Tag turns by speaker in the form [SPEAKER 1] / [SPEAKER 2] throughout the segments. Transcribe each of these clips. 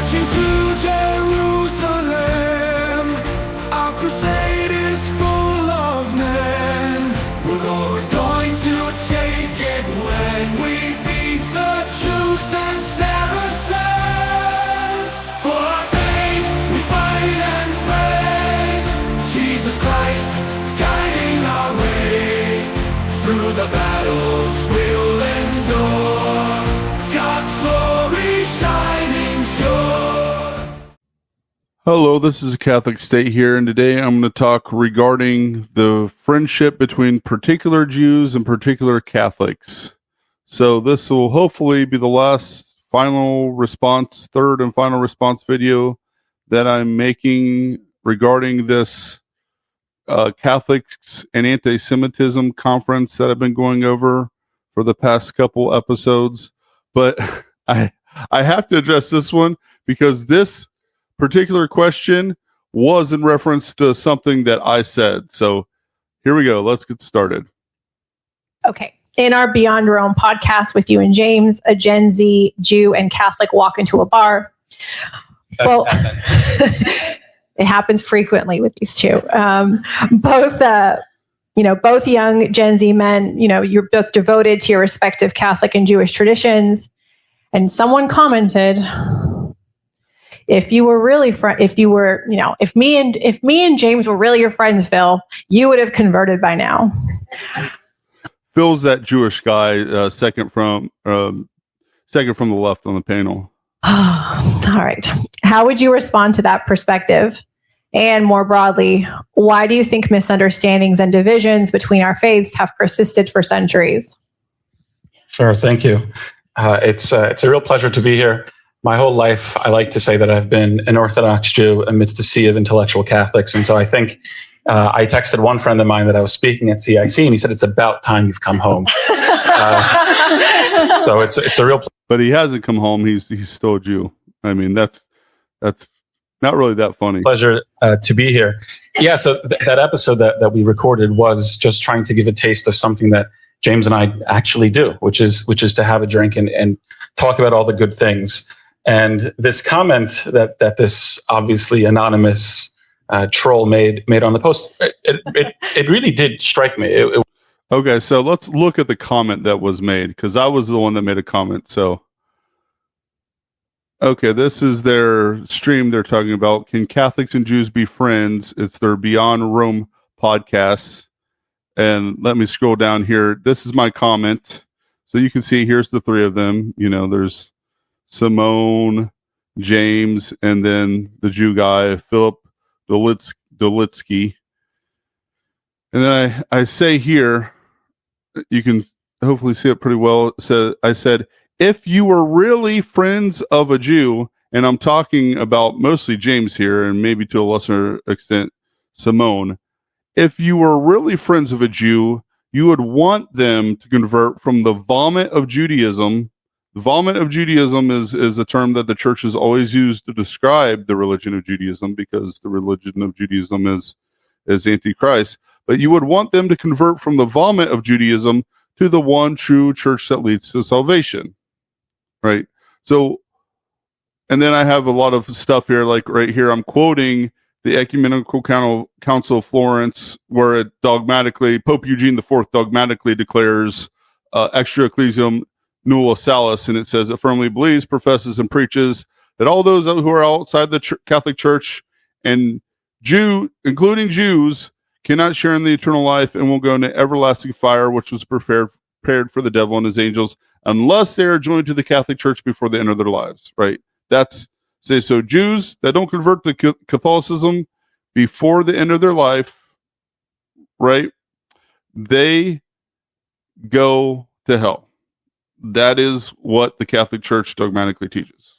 [SPEAKER 1] marching to Jerusalem. Our crusade is full of men. We're going to take it when we beat the Jews and Saracens. For our faith we fight and pray. Jesus Christ guiding our way. Through the battles we'll endure. God's glory shining pure.
[SPEAKER 2] Hello, this is a Catholic State here, and today I'm going to talk regarding the friendship between particular Jews and particular Catholics. So this will hopefully be the last third and final response video that I'm making regarding this Catholics and Antisemitism conference that I've been going over for the past couple episodes. But I have to address this one because this particular question was in reference to something that I said. So here we go. Let's get started.
[SPEAKER 3] Okay. In our Beyond Rome podcast with you and James, a Gen Z Jew and Catholic walk into a bar. Well, it happens frequently with these two. Both young Gen Z men, you're both devoted to your respective Catholic and Jewish traditions. And someone commented, if me and James were really your friends, Phil, you would have converted by now.
[SPEAKER 2] Phil's that Jewish guy, second from the left on the panel.
[SPEAKER 3] All right. How would you respond to that perspective? And more broadly, why do you think misunderstandings and divisions between our faiths have persisted for centuries?
[SPEAKER 4] Sure. Thank you. It's a real pleasure to be here. My whole life, I like to say that I've been an Orthodox Jew amidst a sea of intellectual Catholics. And so I think I texted one friend of mine that I was speaking at CIC, and he said, "It's about time you've come home." So it's a real
[SPEAKER 2] But he hasn't come home. He's still a Jew. I mean, that's not really that funny.
[SPEAKER 4] Pleasure to be here. Yeah, so that episode that we recorded was just trying to give a taste of something that James and I actually do, which is to have a drink and talk about all the good things. And this comment that this obviously anonymous troll made on the post, it really did strike me.
[SPEAKER 2] Okay, so let's look at the comment that was made, because I was the one that made a comment. So, okay, this is their stream. They're talking about, can Catholics and Jews be friends? It's their Beyond Rome podcast. And let me scroll down here. This is my comment. So you can see, here's the three of them. There's Simone, James, and then the Jew guy, Philip Dolitsky. And then I say here, you can hopefully see it pretty well. So I said, if you were really friends of a Jew, and I'm talking about mostly James here, and maybe to a lesser extent Simone, if you were really friends of a Jew, you would want them to convert from the vomit of Judaism. The vomit of Judaism is a term that the church has always used to describe the religion of Judaism, because the religion of Judaism is Antichrist. But you would want them to convert from the vomit of Judaism to the one true church that leads to salvation. Right? So, and then I have a lot of stuff here, like right here, I'm quoting the Ecumenical Council of Florence, where Pope Eugene IV dogmatically declares extra ecclesiam nulla salus, and it says it firmly believes, professes, and preaches that all those who are outside the Catholic Church, and including Jews, cannot share in the eternal life and will go into everlasting fire, which was prepared for the devil and his angels, unless they are joined to the Catholic Church before the end of their lives. Right? So Jews that don't convert to Catholicism before the end of their life, right, they go to hell. That is what the Catholic Church dogmatically teaches.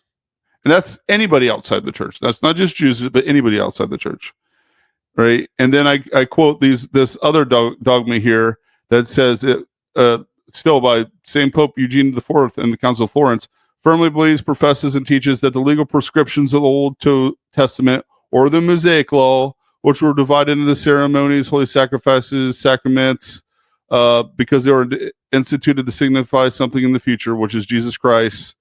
[SPEAKER 2] And that's anybody outside the church. That's not just Jews, but anybody outside the church. Right? And then I quote this other dogma here that says, still by same Pope Eugene IV and the Council of Florence, firmly believes, professes, and teaches that the legal prescriptions of the Old Testament or the Mosaic Law, which were divided into ceremonies, holy sacrifices, sacraments, because they were instituted to signify something in the future, which is Jesus Christ,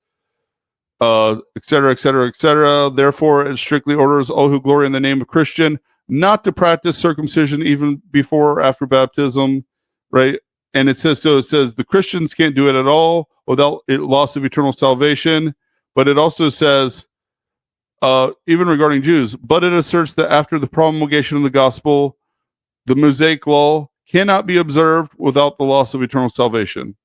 [SPEAKER 2] et cetera, et cetera, et cetera. Therefore, it strictly orders all who glory in the name of Christian not to practice circumcision even before or after baptism, right? And it says the Christians can't do it at all without loss of eternal salvation. But it also says, even regarding Jews, but it asserts that after the promulgation of the gospel, the Mosaic law cannot be observed without the loss of eternal salvation.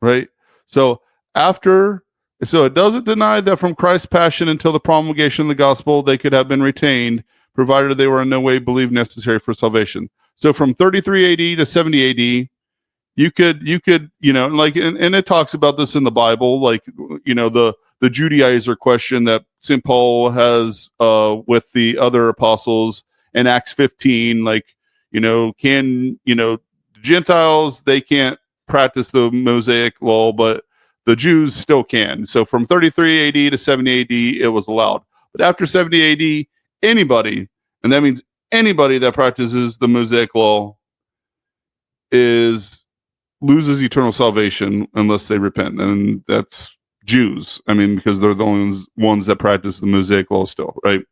[SPEAKER 2] Right? So it doesn't deny that from Christ's passion until the promulgation of the gospel, they could have been retained, provided they were in no way believed necessary for salvation. So from 33 AD to 70 AD, you could, like, and it talks about this in the Bible, like, the Judaizer question that St. Paul has with the other apostles in Acts 15, like, Gentiles, they can't practice the Mosaic law, but the Jews still can. So from 33 AD to 70 AD, it was allowed. But after 70 AD, anybody, and that means anybody that practices the Mosaic law loses eternal salvation unless they repent. And that's Jews. I mean, because they're the only ones that practice the Mosaic law still, right?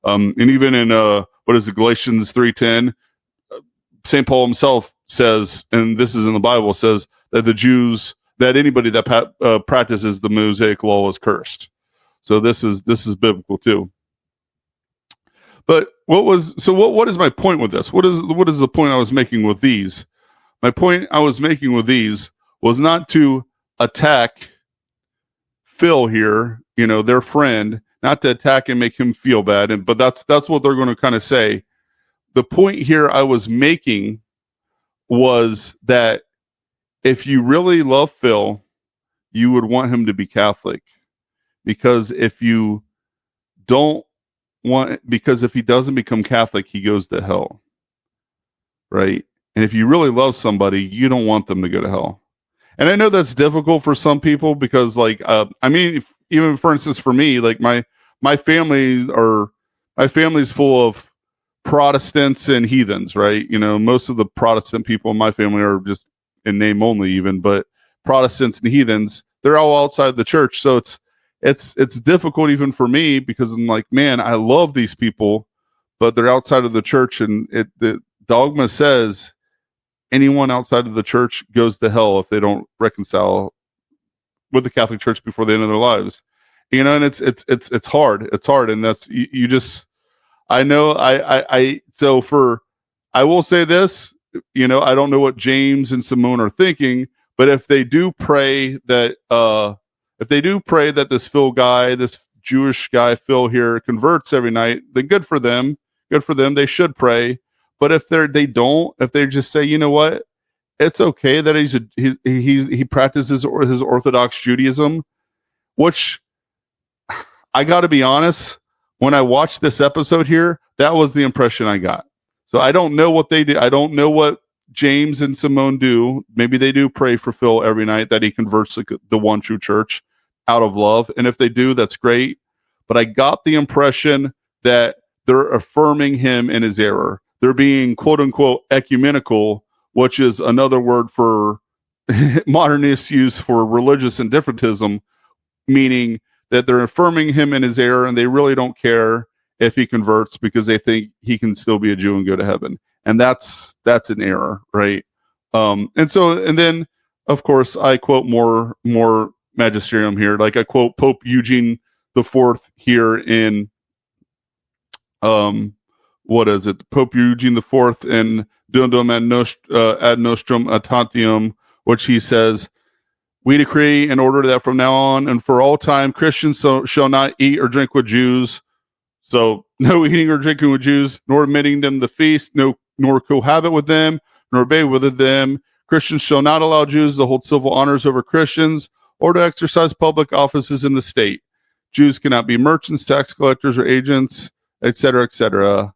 [SPEAKER 2] And even in, Galatians 3:10, St. Paul himself says, and this is in the Bible, says that the Jews, that anybody that practices the Mosaic law is cursed. So this is biblical too. But what is my point with this? What is the point I was making with these? My point I was making with these was not to attack Phil here, their friend, not to attack and make him feel bad. But that's what they're going to kind of say. The point here I was making was that if you really love Phil, you would want him to be Catholic, because if he doesn't become Catholic, he goes to hell, right? And if you really love somebody, you don't want them to go to hell. And I know that's difficult for some people because, like, even for instance, for me, like my family's full of Protestants and heathens, right? Most of the Protestant people in my family are just in name only, even, but Protestants and heathens, they're all outside the church. So it's difficult even for me, because I'm like, man, I love these people, but they're outside of the church, and the dogma says anyone outside of the church goes to hell if they don't reconcile with the Catholic Church before the end of their lives. And it's hard. It's hard, and that's you just. I know. I will say this. I don't know what James and Simone are thinking, but if they do pray that this Phil guy, this Jewish guy Phil here, converts every night, then good for them. Good for them. They should pray. But if they just say, you know what, it's okay that he practices his Orthodox Judaism, which I got to be honest, when I watched this episode here, that was the impression I got. So I don't know what they do. I don't know what James and Simone do. Maybe they do pray for Phil every night that he converts the one true church out of love. And if they do, that's great. But I got the impression that they're affirming him in his error. They're being, quote unquote, ecumenical, which is another word for modernist use for religious indifferentism, meaning that they're affirming him in his error, and they really don't care if he converts because they think he can still be a Jew and go to heaven. And that's an error, right? And then, of course, I quote more magisterium here. Like I quote Pope Eugene IV here in, what is it? Pope Eugene IV in Dundum ad nostrum atantium, which he says, "We decree in order that from now on and for all time, Christians shall not eat or drink with Jews." So no eating or drinking with Jews, nor admitting them the feast, nor cohabit with them, nor obey with them. Christians shall not allow Jews to hold civil honors over Christians or to exercise public offices in the state. Jews cannot be merchants, tax collectors, or agents, etc., etc.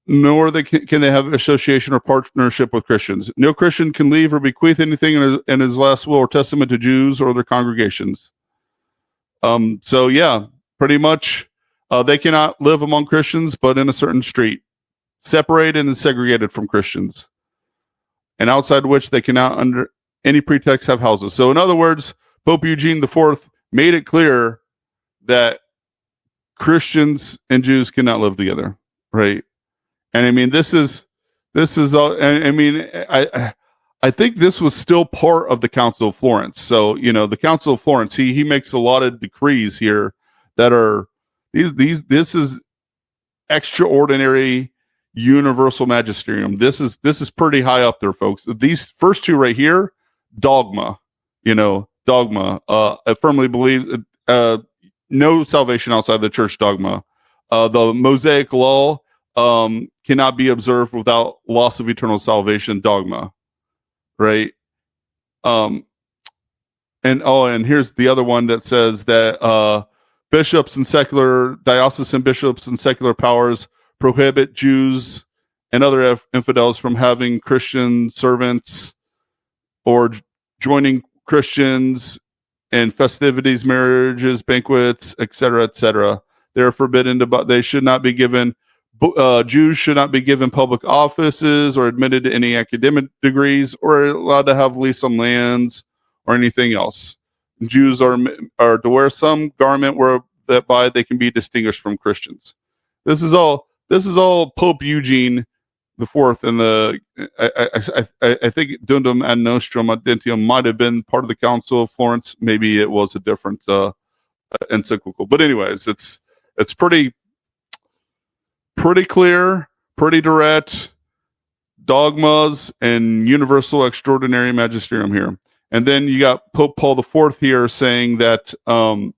[SPEAKER 2] Nor can they have association or partnership with Christians. No Christian can leave or bequeath anything in his last will or testament to Jews or their congregations. So yeah, pretty much they cannot live among Christians, but in a certain street, separated and segregated from Christians, and outside which they cannot under any pretext have houses. So in other words, Pope Eugene IV made it clear that Christians and Jews cannot live together, right? And I mean, this is all. I mean, I think this was still part of the Council of Florence. So the Council of Florence, he makes a lot of decrees here that are this is extraordinary universal magisterium. This is pretty high up there, folks. These first two right here, dogma. Dogma. I firmly believe no salvation outside the church dogma. The Mosaic law cannot be observed without loss of eternal salvation dogma, right? And here's the other one that says that bishops and diocesan bishops and secular powers prohibit Jews and other infidels from having Christian servants or joining Christians in festivities, marriages, banquets, etc., etc. They are forbidden they should not be given. Jews should not be given public offices or admitted to any academic degrees or allowed to have lease on lands or anything else. Jews are to wear some garment whereby they can be distinguished from Christians. This is all Pope Eugene IV, and I think Dundum ad Nostrum Audentium might have been part of the Council of Florence. Maybe it was a different encyclical, but anyways, it's pretty clear, pretty direct dogmas and universal extraordinary magisterium here. And then you got Pope Paul IV here saying that in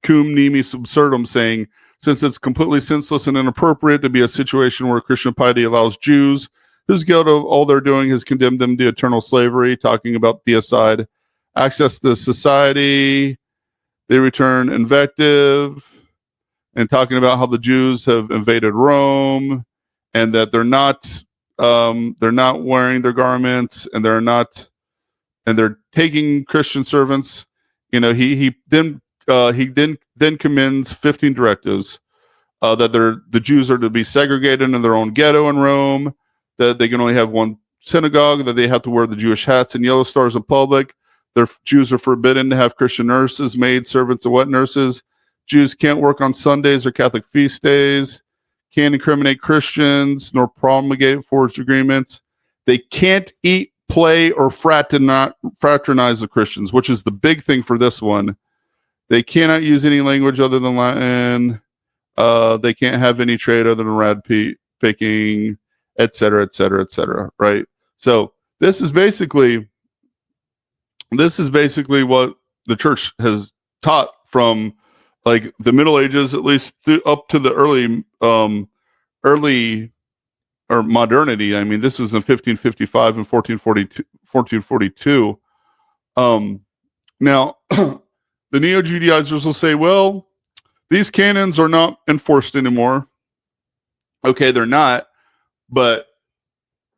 [SPEAKER 2] Cum Nimis Absurdum, saying, since it's completely senseless and inappropriate to be a situation where Christian piety allows Jews, whose guilt of all they're doing has condemned them to eternal slavery, talking about theocide, access to society, they return invective, and talking about how the Jews have invaded Rome, and that they're not wearing their garments, and they're taking Christian servants. He then commends 15 directives that the Jews are to be segregated in their own ghetto in Rome, that they can only have one synagogue, that they have to wear the Jewish hats and yellow stars in public. Jews are forbidden to have Christian nurses, maids, servants, and wet nurses. Jews can't work on Sundays or Catholic feast days, can't incriminate Christians, nor promulgate forged agreements. They can't eat, play, or fraternize with Christians, which is the big thing for this one. They cannot use any language other than Latin. They can't have any trade other than rad picking, et cetera, et cetera, et cetera, right? So this is basically what the church has taught from like the Middle Ages, at least up to the early or modernity. I mean, this is in 1555 and 1442. Now, the Neo-Judaizers will say, well, these canons are not enforced anymore. Okay, they're not, but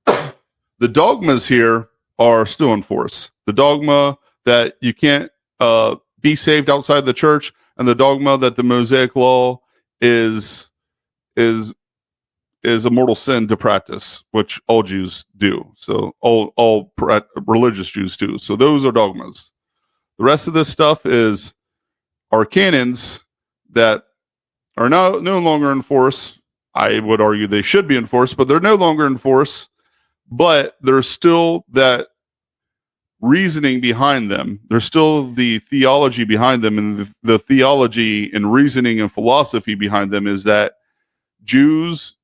[SPEAKER 2] the dogmas here are still in force. The dogma that you can't be saved outside the church, and the dogma that the Mosaic law is a mortal sin to practice, which all Jews do. So all religious Jews do. So those are dogmas. The rest of this stuff are canons that are no longer in force. I would argue they should be in force, but they're no longer in force. But there's still that reasoning behind them. There's still the theology behind them, and the theology and reasoning and philosophy behind them is that Jews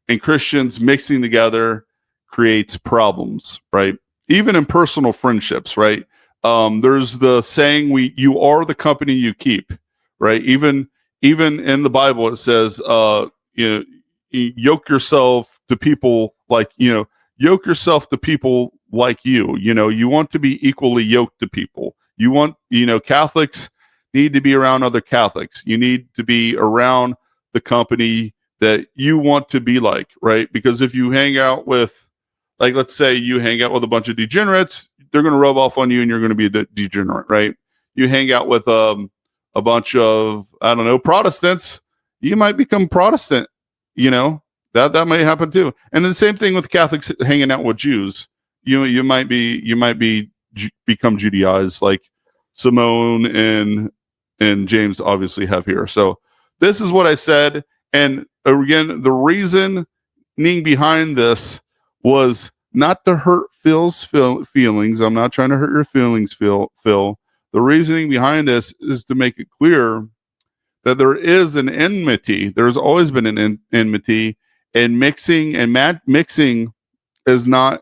[SPEAKER 2] and Christians mixing together creates problems, right? Even in personal friendships, right? There's the saying, you are the company you keep, right? Even in the Bible, it says, yoke yourself to people like you. You want to be equally yoked to people. You want, Catholics need to be around other Catholics. You need to be around the company that you want to be like, right? Because if you hang out with, like, let's say you hang out with a bunch of degenerates, they're going to rub off on you and you're going to be a degenerate, right? You hang out with a bunch of, Protestants, you might become Protestant, that might happen too. And the same thing with Catholics hanging out with Jews. You might become Judaized. Like Simone and James obviously have here. So this is what I said. And again, the reasoning behind this was not to hurt Phil's feelings. I'm not trying to hurt your feelings, Phil. The reasoning behind this is to make it clear that there is an enmity. There's always been an enmity, and mixing has not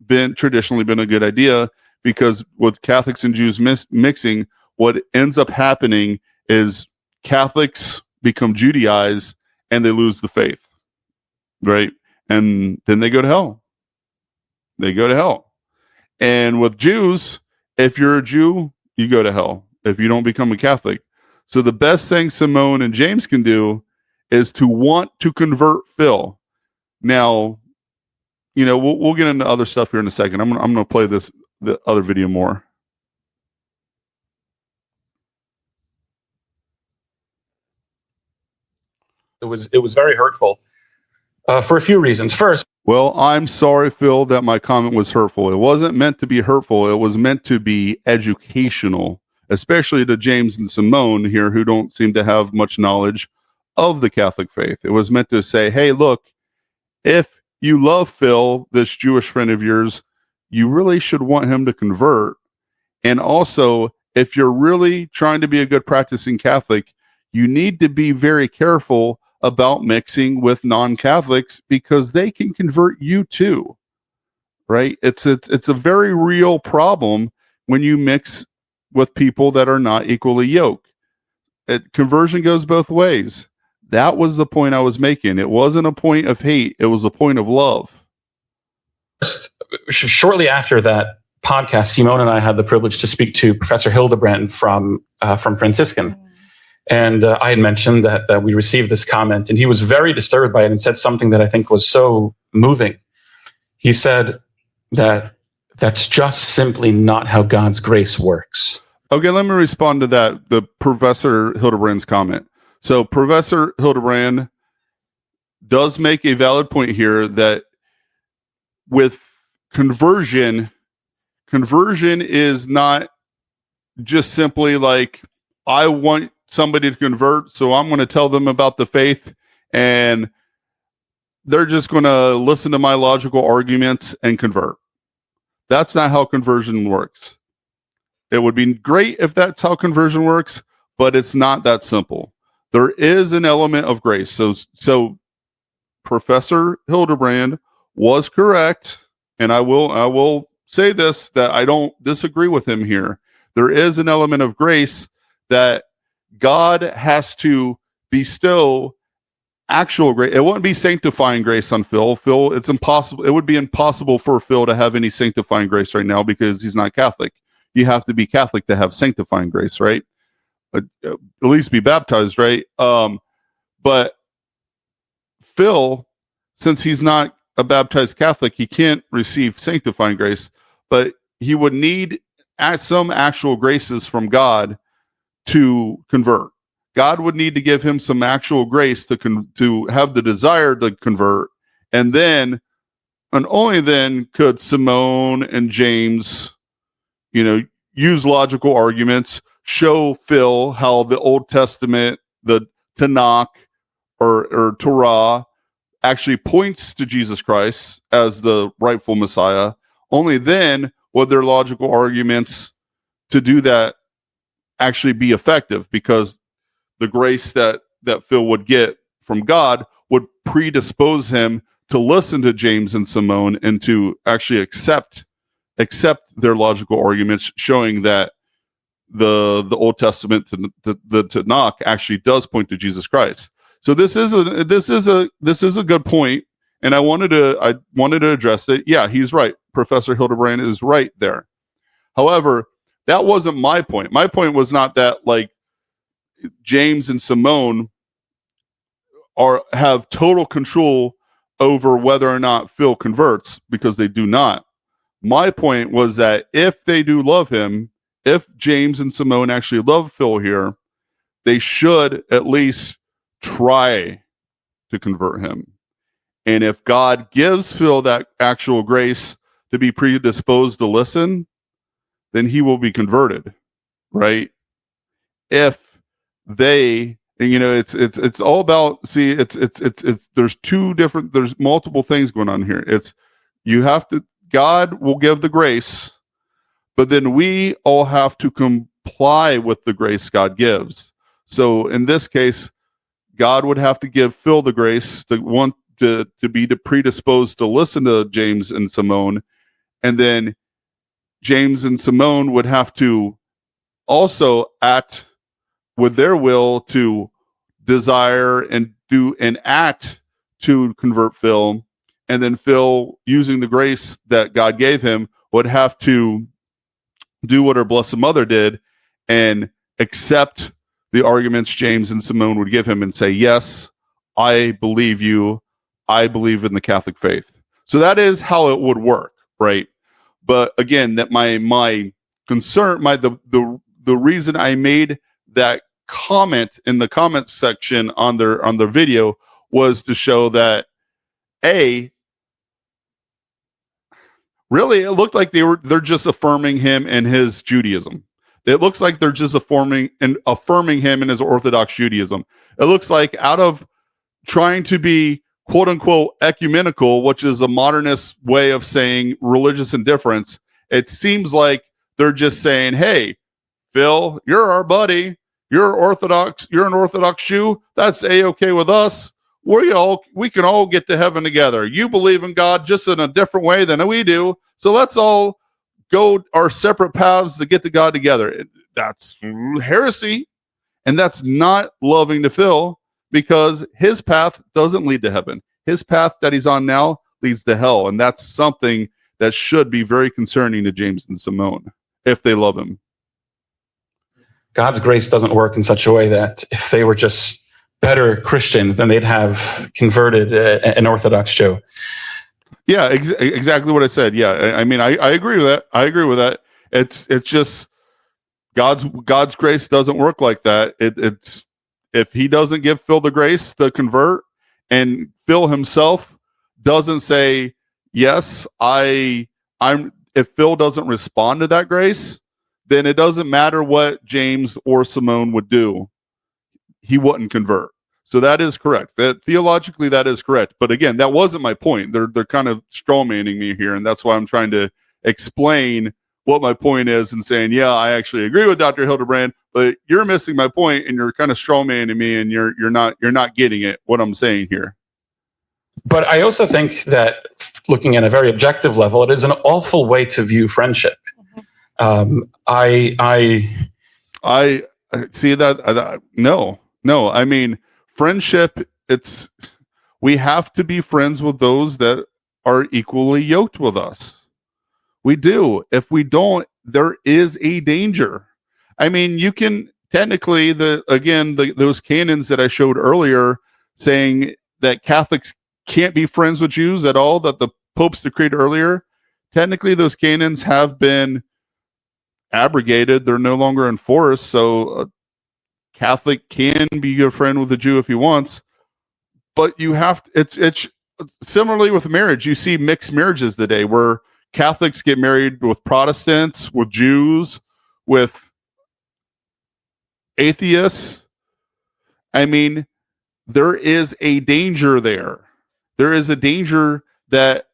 [SPEAKER 2] been traditionally been a good idea, because with Catholics and Jews mixing, what ends up happening is Catholics become Judaized and they lose the faith, right? And then they go to hell. They go to hell. And with Jews, if you're a Jew, you go to hell if you don't become a Catholic. So the best thing Simone and James can do is to want to convert Phil. Now, we'll get into other stuff here in a second. I'm going to play the other video more.
[SPEAKER 4] It was very hurtful for a few reasons. First,
[SPEAKER 2] well, I'm sorry, Phil, that my comment was hurtful. It wasn't meant to be hurtful. It was meant to be educational, especially to James and Simone here, who don't seem to have much knowledge of the Catholic faith. It was meant to say, hey, look, if you love Phil, this Jewish friend of yours, you really should want him to convert. And also, if you're really trying to be a good practicing Catholic, you need to be very careful about mixing with non-Catholics, because they can convert you too, right? It's a very real problem when you mix with people that are not equally yoked. Conversion goes both ways. That was the point I was making. It wasn't a point of hate. It was a point of love.
[SPEAKER 4] Shortly after that podcast, Simone and I had the privilege to speak to Professor Hildebrand from Franciscan. And I had mentioned that we received this comment, and he was very disturbed by it and said something that I think was so moving. He said that that's just simply not how God's grace works.
[SPEAKER 2] Okay, let me respond to that, the Professor Hildebrand's comment. So Professor Hildebrand does make a valid point here that with conversion is not just simply like, I want somebody to convert, so I'm going to tell them about the faith, and they're just going to listen to my logical arguments and convert. That's not how conversion works. It would be great if that's how conversion works, but it's not that simple. There is an element of grace. So Professor Hildebrand was correct, and I will say this, that I don't disagree with him here. There is an element of grace that God has to bestow actual grace. It wouldn't be sanctifying grace on Phil. It's impossible. It would be impossible for Phil to have any sanctifying grace right now, because he's not Catholic. You have to be Catholic to have sanctifying grace, right? At least be baptized, right? But Phil, since he's not a baptized Catholic, he can't receive sanctifying grace, but he would need some actual graces from God to convert. God would need to give him some actual grace to have the desire to convert, and only then could Simone and James, use logical arguments, show Phil how the Old Testament, the Tanakh or Torah, actually points to Jesus Christ as the rightful Messiah. Only then would their logical arguments to do that actually be effective, because the grace that Phil would get from God would predispose him to listen to James and Simone and to actually accept their logical arguments, showing that the Old Testament, the Tanakh, actually does point to Jesus Christ. So this is a good point, and I wanted to address it. Yeah, he's right. Professor Hildebrand is right there. However, that wasn't my point. My point was not that like James and Simone have total control over whether or not Phil converts, because they do not. My point was that if they do love him, if James and Simone actually love Phil here, they should at least try to convert him. And if God gives Phil that actual grace to be predisposed to listen, then he will be converted. right? If they, it's all about, see, it's there's multiple things going on here. God will give the grace, but then we all have to comply with the grace God gives. So in this case, God would have to give Phil the grace to want to be predisposed to listen to James and Simone, and then James and Simone would have to also act with their will to desire and do and act to convert Phil, and then Phil, using the grace that God gave him, would have to do what our Blessed Mother did and accept the arguments James and Simone would give him and say, yes, I believe you. I believe in the Catholic faith. So that is how it would work, right? But again, that my concern, the reason I made that comment in the comment section on their video was to show that really it looked like they're just affirming him in his Judaism. It looks like they're just affirming him in his Orthodox Judaism. It looks like out of trying to be quote unquote ecumenical, which is a modernist way of saying religious indifference, it seems like they're just saying, hey, Phil, you're our buddy. You're an Orthodox Jew. That's A-okay with us. We can all get to heaven together. You believe in God just in a different way than we do. So let's all go our separate paths to get to God together. That's heresy. And that's not loving to Phil, because his path doesn't lead to heaven. His path that he's on now leads to hell. And that's something that should be very concerning to James and Simone if they love him.
[SPEAKER 4] God's grace doesn't work in such a way that if they were just better Christians, then they'd have converted an Orthodox Jew.
[SPEAKER 2] Yeah, exactly what I said. Yeah, I mean, I agree with that. I agree with that. It's just God's grace doesn't work like that. It's if he doesn't give Phil the grace to convert, and Phil himself doesn't say yes, I'm. If Phil doesn't respond to that grace, then it doesn't matter what James or Simone would do. He wouldn't convert. So that is correct. That theologically, that is correct. But again, that wasn't my point. They're kind of strawmanning me here, and that's why I'm trying to explain what my point is and saying, yeah, I actually agree with Dr. Hildebrand, but you're missing my point, and you're kind of strawmanning me, and you're not getting it. What I'm saying here.
[SPEAKER 4] But I also think that looking at a very objective level, it is an awful way to view friendship. I
[SPEAKER 2] see that. No. I mean, friendship. We have to be friends with those that are equally yoked with us. We do. If we don't, there is a danger. I mean, you can technically those canons that I showed earlier saying that Catholics can't be friends with Jews at all, that the popes decreed earlier. Technically, those canons have been abrogated. They're no longer in force. So a Catholic can be a friend with a Jew if he wants, but you have to, it's similarly with marriage. You see mixed marriages today where Catholics get married with Protestants, with Jews, with atheists. I mean, there is a danger there. There is a danger that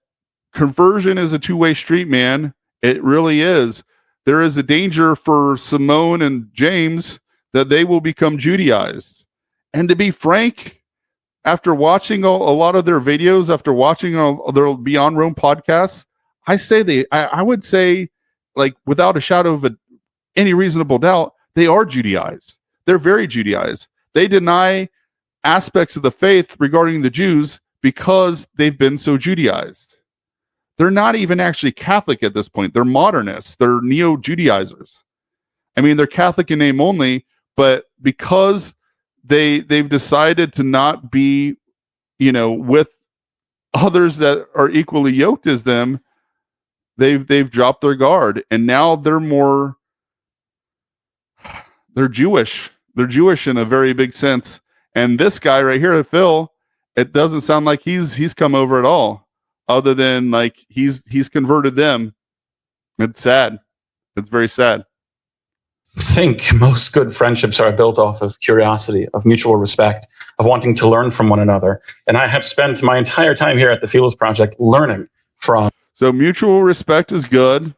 [SPEAKER 2] conversion is a two-way street, man. It really is. There is a danger for Simone and James that they will become Judaized. And to be frank, after watching a lot of their videos, after watching their Beyond Rome podcasts, I would say, like, without a shadow of any reasonable doubt, they are Judaized. They're very Judaized. They deny aspects of the faith regarding the Jews because they've been so Judaized. They're not even actually Catholic at this point. They're modernists. They're Neo-Judaizers. I mean, they're Catholic in name only, but because they've decided to not be, with others that are equally yoked as them, they've dropped their guard, and now they're Jewish. They're Jewish in a very big sense. And this guy right here, Phil, it doesn't sound like he's come over at all, other than like he's converted them. It's sad. It's very sad.
[SPEAKER 4] think most good friendships are built off of curiosity, of mutual respect, of wanting to learn from one another. And I have spent my entire time here at the Philos Project learning from.
[SPEAKER 2] So mutual respect is good.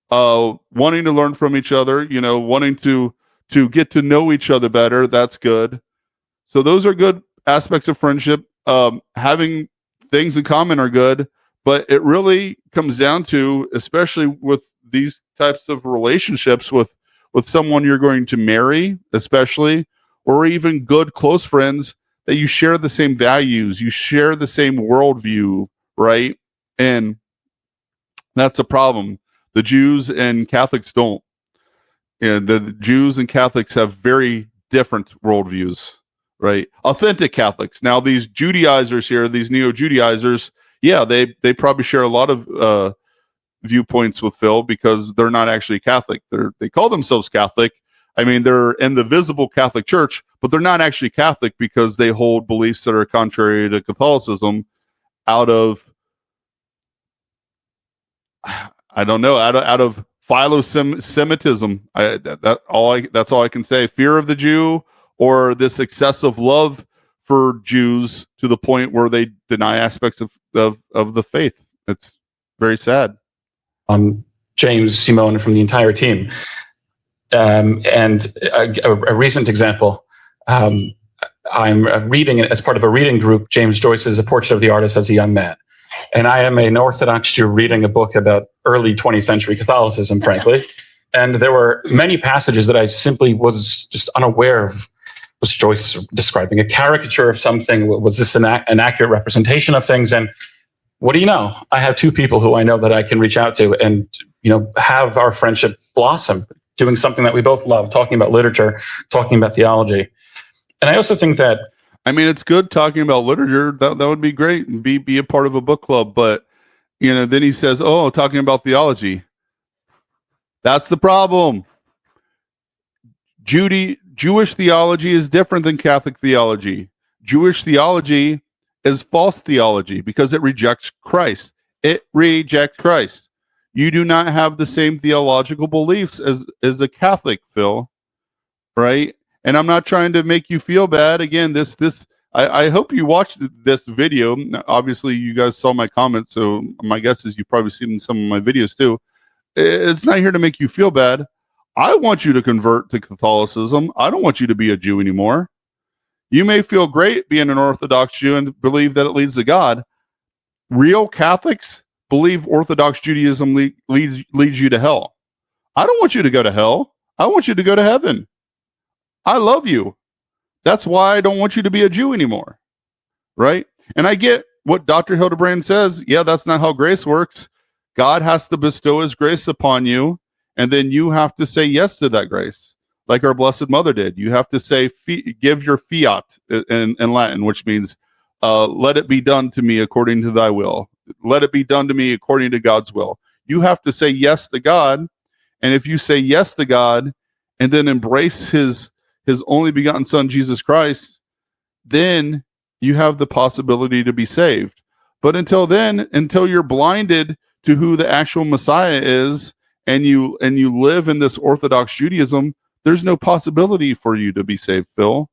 [SPEAKER 2] Wanting to learn from each other, wanting to get to know each other better, that's good. So those are good aspects of friendship. Having things in common are good, but it really comes down to, especially with these types of relationships with someone you're going to marry, especially, or even good close friends, that you share the same values, you share the same worldview, right? And that's a problem. The Jews and Catholics don't. And the Jews and Catholics have very different worldviews, right? Authentic Catholics. Now, these Judaizers here, these Neo-Judaizers, yeah, they probably share a lot of viewpoints with Phil because they're not actually Catholic. They call themselves Catholic. I mean, they're in the visible Catholic Church, but they're not actually Catholic because they hold beliefs that are contrary to Catholicism out of, I don't know, out of Philos-Semitism. That's all I can say. Fear of the Jew, or this excessive love for Jews to the point where they deny aspects of the faith. It's very sad.
[SPEAKER 4] James, Simone, from the entire team. And a recent example, I'm reading as part of a reading group, James Joyce's A Portrait of the Artist as a Young Man. And I am an Orthodox Jew reading a book about early 20th century Catholicism, frankly. And there were many passages that I simply was just unaware of. Was Joyce describing a caricature of something? Was this an accurate representation of things? And what do you know? I have two people who I know that I can reach out to and, have our friendship blossom, doing something that we both love, talking about literature, talking about theology. And I also think that,
[SPEAKER 2] I mean, it's good talking about literature. That would be great, and be a part of a book club. But then he says, "Oh, talking about theology." That's the problem. Jewish theology is different than Catholic theology. Jewish theology is false theology because it rejects Christ. It rejects Christ. You do not have the same theological beliefs as a Catholic, Phil, right? And I'm not trying to make you feel bad. Again, I hope you watched this video. Obviously, you guys saw my comments, so my guess is you've probably seen some of my videos too. It's not here to make you feel bad. I want you to convert to Catholicism. I don't want you to be a Jew anymore. You may feel great being an Orthodox Jew and believe that it leads to God. Real Catholics believe Orthodox Judaism leads you to hell. I don't want you to go to hell. I want you to go to heaven. I love you. That's why I don't want you to be a Jew anymore. Right? And I get what Dr. Hildebrand says. Yeah, that's not how grace works. God has to bestow his grace upon you, and then you have to say yes to that grace, like our Blessed Mother did. You have to say, give your fiat in Latin, which means, let it be done to me according to thy will. Let it be done to me according to God's will. You have to say yes to God. And if you say yes to God and then embrace his only begotten Son, Jesus Christ, then you have the possibility to be saved. But until then, until you're blinded to who the actual Messiah is, and you live in this Orthodox Judaism, there's no possibility for you to be saved, Phil.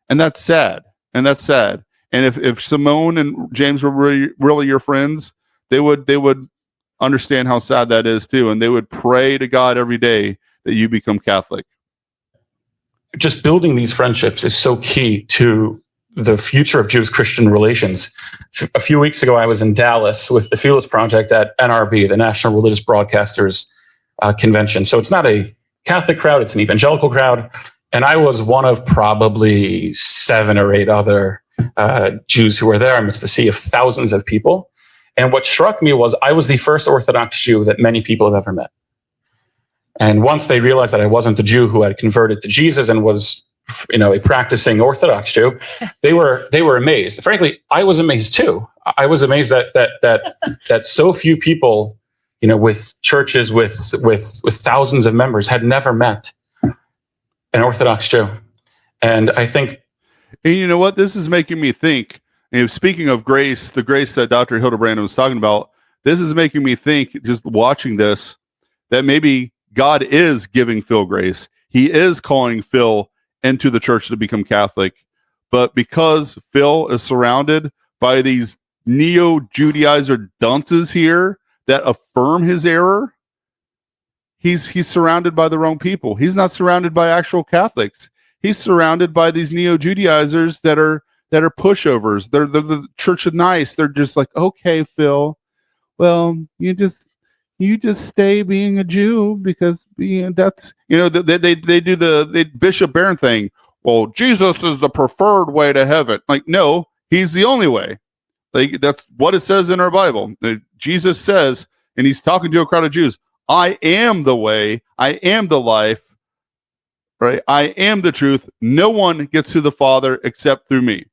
[SPEAKER 2] And that's sad. And if Simone and James were really your friends, they would understand how sad that is too. And they would pray to God every day that you become Catholic.
[SPEAKER 4] Just building these friendships is so key to the future of Jewish-Christian relations. A few weeks ago, I was in Dallas with the Philos Project at NRB, the National Religious Broadcasters Convention. So it's not a Catholic crowd, it's an evangelical crowd. And I was one of probably 7 or 8 other Jews who were there amidst the sea of thousands of people. And what struck me was I was the first Orthodox Jew that many people have ever met. And once they realized that I wasn't a Jew who had converted to Jesus and was, a practicing Orthodox Jew, they were amazed. Frankly, I was amazed too. I was amazed that so few people, with churches with thousands of members, had never met an Orthodox Jew. And I think,
[SPEAKER 2] and you know what, this is making me think. Speaking of grace, the grace that Dr. Hildebrand was talking about, this is making me think, just watching this, that maybe God is giving Phil grace. He is calling Phil into the church to become Catholic. But because Phil is surrounded by these Neo-Judaizer dunces here that affirm his error, he's surrounded by the wrong people. He's not surrounded by actual Catholics. He's surrounded by these Neo-Judaizers that are pushovers. They're the Church of Nice. They're just like, okay, Phil, well, you just stay being a Jew because that's, they do the Bishop Barron thing. Well, Jesus is the preferred way to heaven. Like, no, he's the only way. Like, that's what it says in our Bible. Jesus says, and he's talking to a crowd of Jews, I am the way, I am the life, right? I am the truth. No one gets to the Father except through me.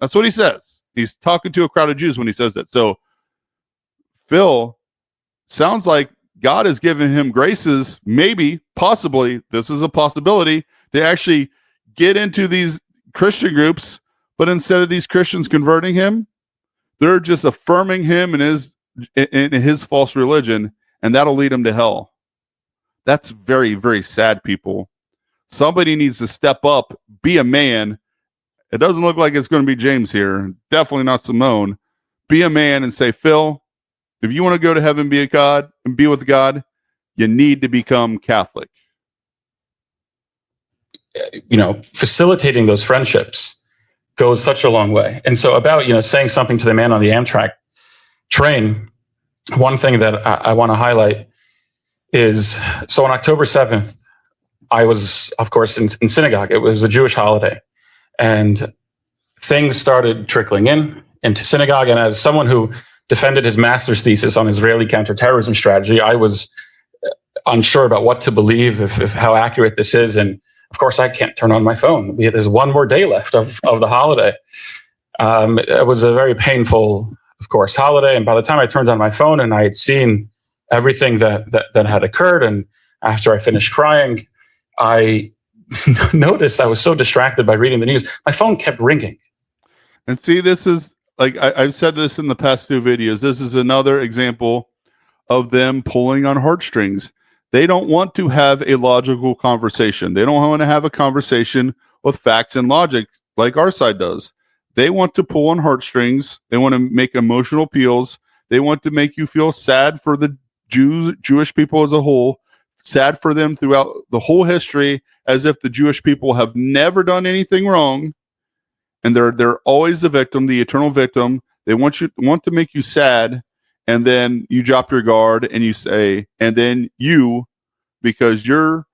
[SPEAKER 2] That's what he says. He's talking to a crowd of Jews when he says that. So Phil sounds like God has given him graces, maybe, possibly, this is a possibility, to actually get into these Christian groups, but instead of these Christians converting him, they're just affirming him in his false religion, and that'll lead him to hell. That's very, very sad, people. Somebody needs to step up, be a man. It doesn't look like it's going to be James here. Definitely not Simone. Be a man and say, Phil, if you want to go to heaven, be with God, you need to become Catholic.
[SPEAKER 4] Facilitating those friendships goes such a long way. And so about, saying something to the man on the Amtrak train, one thing that I want to highlight is, so on October 7th, I was, of course, in synagogue. It was a Jewish holiday. And things started trickling into synagogue. And as someone who defended his master's thesis on Israeli counterterrorism strategy, I was unsure about what to believe, if how accurate this is. And of course, I can't turn on my phone. There's one more day left of the holiday. It was a very painful, of course, holiday. And by the time I turned on my phone and I had seen everything that had occurred, and after I finished crying, I noticed I was so distracted by reading the news. My phone kept ringing.
[SPEAKER 2] And see, this is, like I've said this in the past 2 videos, this is another example of them pulling on heartstrings. They don't want to have a logical conversation. They don't want to have a conversation with facts and logic like our side does. They want to pull on heartstrings. They want to make emotional appeals. They want to make you feel sad for the Jewish people as a whole, sad for them throughout the whole history, as if the Jewish people have never done anything wrong, and they're always the victim, the eternal victim. They want to make you sad, and then you drop your guard and you say, and then you, because you're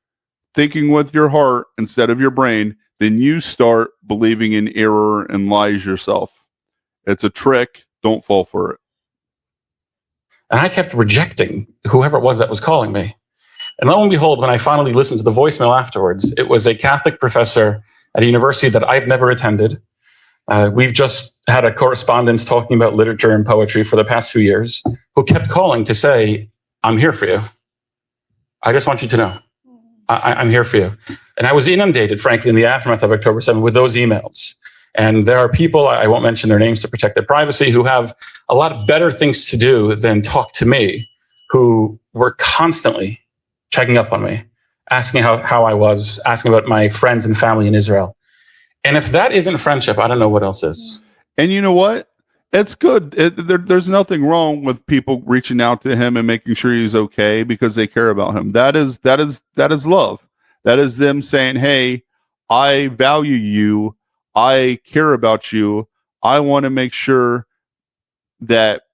[SPEAKER 2] thinking with your heart instead of your brain, then you start believing in error and lies yourself. It's a trick. Don't fall for it.
[SPEAKER 4] And I kept rejecting whoever it was that was calling me. And lo and behold, when I finally listened to the voicemail afterwards, it was a Catholic professor at a university that I've never attended. We've just had a correspondence talking about literature and poetry for the past few years, who kept calling to say, I'm here for you. I just want you to know. I'm here for you. And I was inundated, frankly, in the aftermath of October 7th with those emails. And there are people, I won't mention their names to protect their privacy, who have a lot better things to do than talk to me, who were constantly checking up on me, asking how I was, asking about my friends and family in Israel. And if that isn't friendship, I don't know what else is.
[SPEAKER 2] And you know what? It's good. There's nothing wrong with people reaching out to him and making sure he's okay because they care about him. That is love. That is them saying, hey, I value you. I care about you. I want to make sure that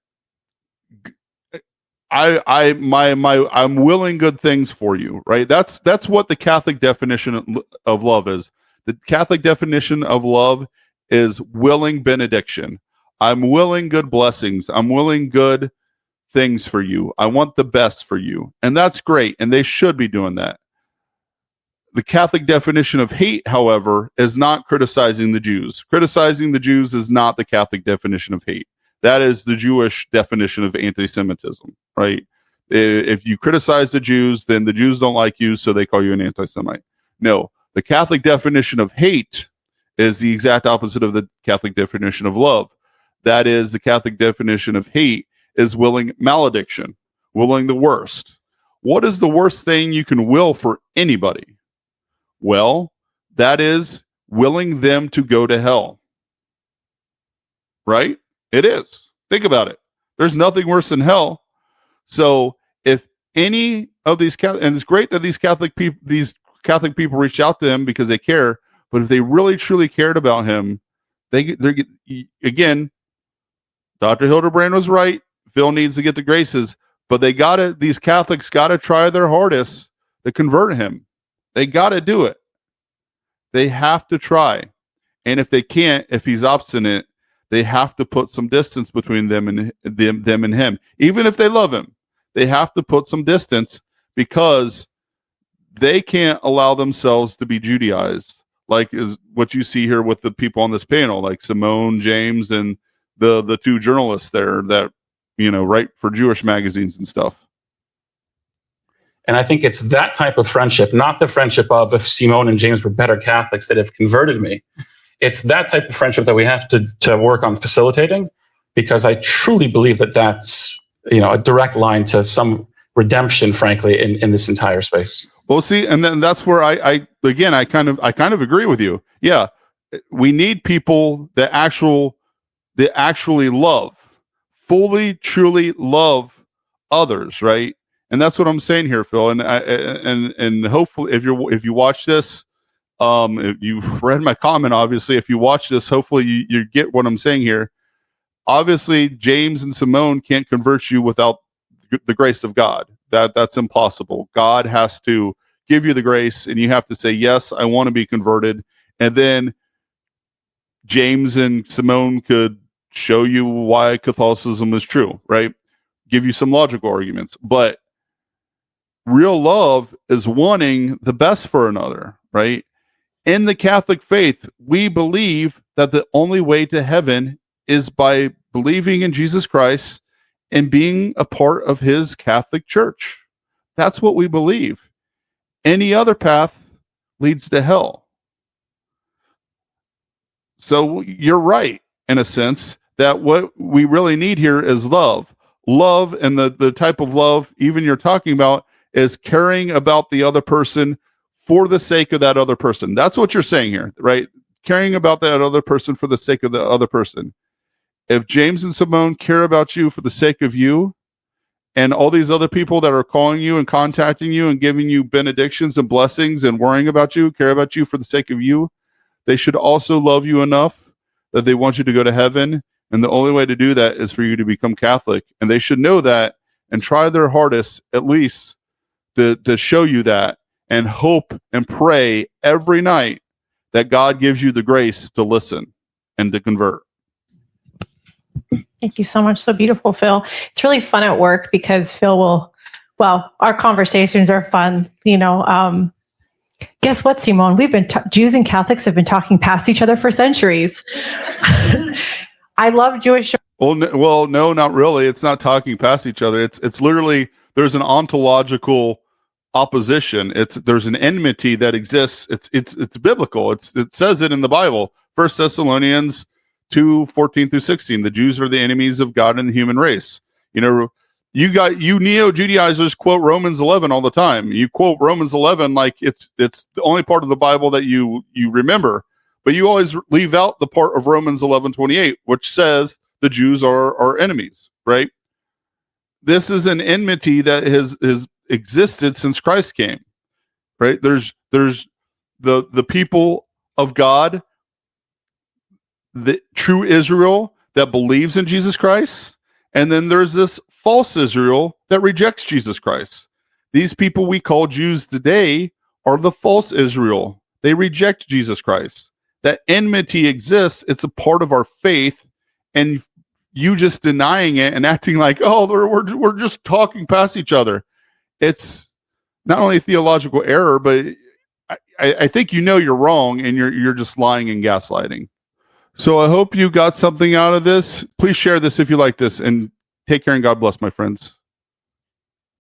[SPEAKER 2] I'm willing good things for you, right? That's what the Catholic definition of love is. The Catholic definition of love is willing benediction. I'm willing good blessings. I'm willing good things for you. I want the best for you. And that's great. And they should be doing that. The Catholic definition of hate, however, is not criticizing the Jews. Criticizing the Jews is not the Catholic definition of hate. That is the Jewish definition of anti-Semitism, right? If you criticize the Jews, then the Jews don't like you, so they call you an anti-Semite. No, the Catholic definition of hate is the exact opposite of the Catholic definition of love. That is, the Catholic definition of hate is willing malediction, willing the worst, What is the worst thing you can will for anybody? Well, that is willing them to go to hell. Right? It is. Think about it. There's nothing worse than hell. So if any of these, and it's great that these Catholic people reach out to him because they care, but if they really truly cared about him, they're again, Dr. Hildebrand was right. Phil needs to get the graces, but these Catholics got to try their hardest to convert him. They got to do it. They have to try. And if they can't, if he's obstinate, they have to put some distance between them and him. Even if they love him, they have to put some distance because they can't allow themselves to be Judaized, like is what you see here with the people on this panel, like Simone, James, and the two journalists there that, write for Jewish magazines and stuff.
[SPEAKER 4] And I think it's that type of friendship, not the friendship of if Simone and James were better Catholics that have converted me. It's that type of friendship that we have to work on facilitating, because I truly believe that that's, a direct line to some redemption, frankly, in this entire space.
[SPEAKER 2] Well, see, and then that's where I kind of agree with you. Yeah, we need people that actually love, fully, truly love others, right? And that's what I'm saying here, Phil. And hopefully, if you watch this, if you read my comment, obviously, if you watch this, hopefully you get what I'm saying here. Obviously, James and Simone can't convert you without the grace of God. That's impossible. God has to give you the grace, and you have to say, yes, I want to be converted. And then James and Simone could show you why Catholicism is true, right? Give you some logical arguments. But real love is wanting the best for another, right? In the Catholic faith, we believe that the only way to heaven is by believing in Jesus Christ and being a part of his Catholic Church. That's what we believe. Any other path leads to hell. So you're right, in a sense, that what we really need here is love. Love, and the type of love even you're talking about, is caring about the other person for the sake of that other person. That's what you're saying here, right? Caring about that other person for the sake of the other person. If James and Simone care about you for the sake of you, and all these other people that are calling you and contacting you and giving you benedictions and blessings and worrying about you, care about you for the sake of you, they should also love you enough that they want you to go to heaven. And the only way to do that is for you to become Catholic. And they should know that and try their hardest, at least, to show you that, and hope and pray every night that God gives you the grace to listen and to convert.
[SPEAKER 3] Thank you so much. So beautiful, Phil. It's really fun at work because Phil our conversations are fun. Guess what, Simone? Jews and Catholics have been talking past each other for centuries. I love Jewish.
[SPEAKER 2] Well, no, not really. It's not talking past each other. It's literally, there's an ontological opposition. There's an enmity that exists. It's biblical. It says it in the Bible. 1 Thessalonians 2:14 through 16. The Jews are the enemies of God and the human race. You Neo-Judaizers quote Romans 11 all the time. You quote Romans 11 like it's the only part of the Bible that you remember, but you always leave out the part of Romans 11:28, which says the Jews are our enemies, right? This is an enmity that has existed since Christ came, right? There's the people of God, the true Israel that believes in Jesus Christ, and then there's this false Israel that rejects Jesus Christ. These people we call Jews today are the false Israel. They reject Jesus Christ. That enmity exists. It's a part of our faith, and you just denying it and acting like, oh, we're just talking past each other. It's not only a theological error, but I think you're wrong, and you're just lying and gaslighting. So I hope you got something out of this. Please share this if you like this, and take care and God bless, my friends.